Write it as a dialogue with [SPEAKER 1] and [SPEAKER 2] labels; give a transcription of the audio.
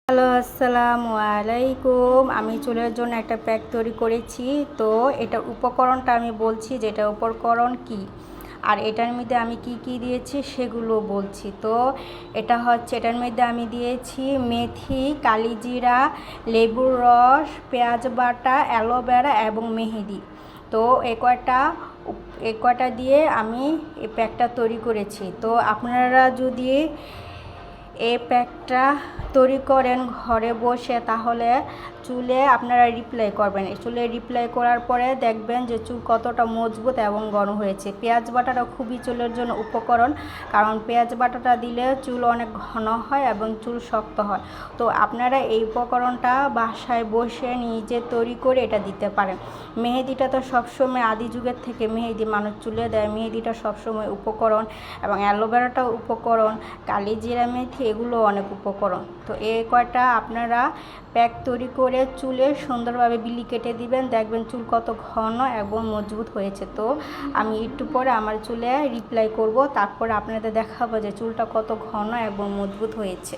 [SPEAKER 1] Hello, আসসালামু আলাইকুম। আমি চুলের জন্য একটা প্যাক তৈরি করেছি। তো এটার উপকরণটা আমি বলছি যে এটা উপকরণ কি, আর এটার মধ্যে আমি কি কি দিয়েছি সেগুলো বলছি। তো এটার মধ্যে আমি দিয়েছি মেথি, কালিজিরা, লেবুর রস, পেঁয়াজ বাটা, অ্যালোভেরা এবং মেহেদি। তো এ কয়টা দিয়ে আমি এই প্যাকটা তৈরি করেছি। তো আপনারা যদি এই প্যাকটা তৈরি করেন ঘরে বসে, তাহলে চুলে আপনারা রিপ্লাই করবেন। চুলে রিপ্লাই করার পরে দেখবেন যে চুল কতটা মজবুত এবং ঘন হয়েছে। পেঁয়াজ বাটাটা খুবই চুলের জন্য উপকরণ, কারণ পেঁয়াজ বাটাটা দিলে চুল অনেক ঘন হয় এবং চুল শক্ত হয়। তো আপনারা এই উপকরণটা বাসায় বসে নিজে তৈরি করে এটা দিতে পারেন। মেহেদিটা তো সবসময় আদি যুগের থেকে মেহেদি মানুষ চুলে দেয়, মেহেদিটা সবসময় উপকরণ, এবং অ্যালোভেরাটাও উপকরণ, কালিজিরা, মেথি এগুলো অনেক উপকরণ। তো এই কয়টা আপনারা প্যাক তৈরি করে চুলে সুন্দরভাবে বিলি কেটে দিবেন, দেখবেন চুল কত ঘন এবং মজবুত হয়েছে। তো আমি একটু পরে আমার চুলে রিপ্লাই করব, তারপরে আপনাদের দেখাবো যে চুলটা কত ঘন এবং মজবুত হয়েছে।